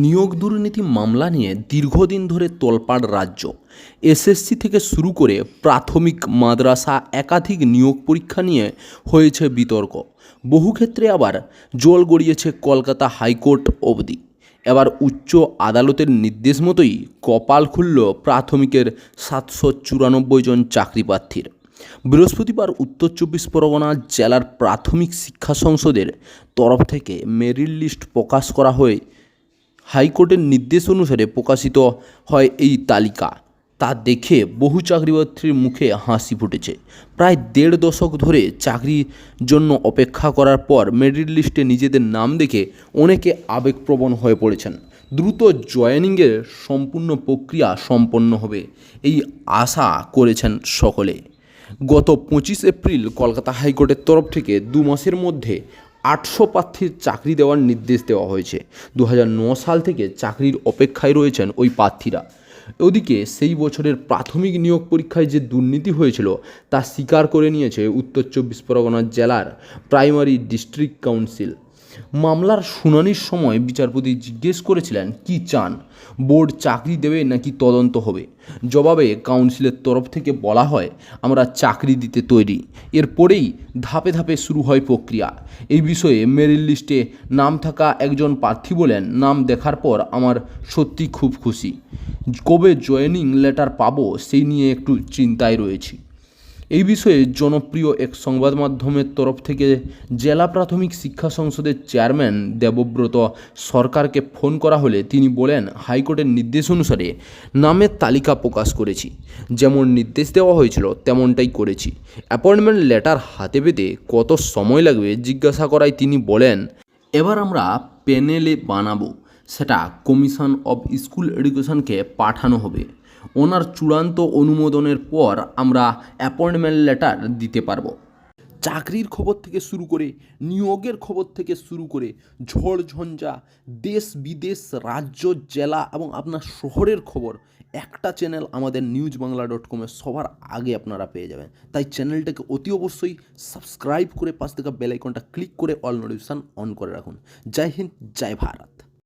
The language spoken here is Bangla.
নিয়োগ দুর্নীতি মামলা নিয়ে দীর্ঘদিন ধরে তোলপাড় রাজ্য। এসএসসি থেকে শুরু করে প্রাথমিক, মাদ্রাসা একাধিক নিয়োগ পরীক্ষা নিয়ে হয়েছে বিতর্ক। বহু ক্ষেত্রে আবার জল গড়িয়েছে কলকাতা হাইকোর্ট অবধি। এবার উচ্চ আদালতের নির্দেশ মতোই কপাল খুলল প্রাথমিকের 794 জন চাকরি প্রার্থীর। বৃহস্পতিবার উত্তর চব্বিশ পরগনা জেলার প্রাথমিক শিক্ষা সংসদের তরফ থেকে মেরিট লিস্ট প্রকাশ করা হয়। হাইকোর্টের নির্দেশ অনুসারে প্রকাশিত হয় এই তালিকা। তা দেখে বহু চাকরিপ্রার্থীর মুখে হাসি ফুটেছে। প্রায় 1.5 দশক ধরে চাকরির জন্য অপেক্ষা করার পর মেরিট লিস্টে নিজেদের নাম দেখে অনেকে আবেগপ্রবণ হয়ে পড়েছেন। দ্রুত জয়েনিংয়ের সম্পূর্ণ প্রক্রিয়া সম্পন্ন হবে এই আশা করেছেন সকলে। গত 25 এপ্রিল কলকাতা হাইকোর্টের তরফ থেকে 2 মাসের মধ্যে 800 প্রার্থীর চাকরি দেওয়ার নির্দেশ দেওয়া হয়েছে। 2009 সাল থেকে চাকরির অপেক্ষায় রয়েছেন ওই প্রার্থীরা। ওদিকে সেই বছরের প্রাথমিক নিয়োগ পরীক্ষায় যে দুর্নীতি হয়েছিল তা স্বীকার করে নিয়েছে উত্তর চব্বিশ পরগনা জেলার প্রাইমারি ডিস্ট্রিক্ট কাউন্সিল। মামলার শুনানির সময় বিচারপতি জিজ্ঞেস করেছিলেন কি চান, বোর্ড চাকরি দেবে নাকি তদন্ত হবে। জবাবে কাউন্সিলের তরফ থেকে বলা হয় আমরা চাকরি দিতে তৈরি। এরপরেই ধাপে ধাপে শুরু হয় প্রক্রিয়া। এই বিষয়ে মেরিট লিস্টে নাম থাকা একজন প্রার্থী বলেন, নাম দেখার পর আমার সত্যি খুব খুশি। কবে জয়েনিং লেটার পাবো সেই নিয়ে একটু চিন্তায় রয়েছি। এই বিষয়ে জনপ্রিয় এক সংবাদ মাধ্যমের তরফ থেকে জেলা প্রাথমিক শিক্ষা সংসদের চেয়ারম্যান দেবব্রত সরকারকে ফোন করা হলে তিনি বলেন, হাইকোর্টের নির্দেশ অনুসারে নামের তালিকা প্রকাশ করেছি। যেমন নির্দেশ দেওয়া হয়েছিল তেমনটাই করেছি। অ্যাপয়েন্টমেন্ট লেটার হাতে পেতে কত সময় লাগবে জিজ্ঞাসা করায় তিনি বলেন, এবার আমরা প্যানেলে বানাবো, সেটা কমিশন অব স্কুল এডুকেশনকে পাঠানো হবে। ওনার চূড়ান্ত অনুমোদনের পর আমরা অ্যাপয়েন্টমেন্ট লেটার দিতে পারবো। চাকরির খবর থেকে শুরু করে নিয়োগের খবর থেকে শুরু করে ঝড় ঝঞ্ঝা, দেশ বিদেশ, রাজ্য, জেলা এবং আপনার শহরের খবর একটা চ্যানেল আমাদের newsbangla.com সবার আগে আপনারা পেয়ে যাবেন। তাই চ্যানেলটাকে অতি অবশ্যই সাবস্ক্রাইব করে পাশ থেকে বেল আইকনটা ক্লিক করে অল নোটিফিকেশন অন করে রাখুন। জয় হিন্দ, জয় ভারত।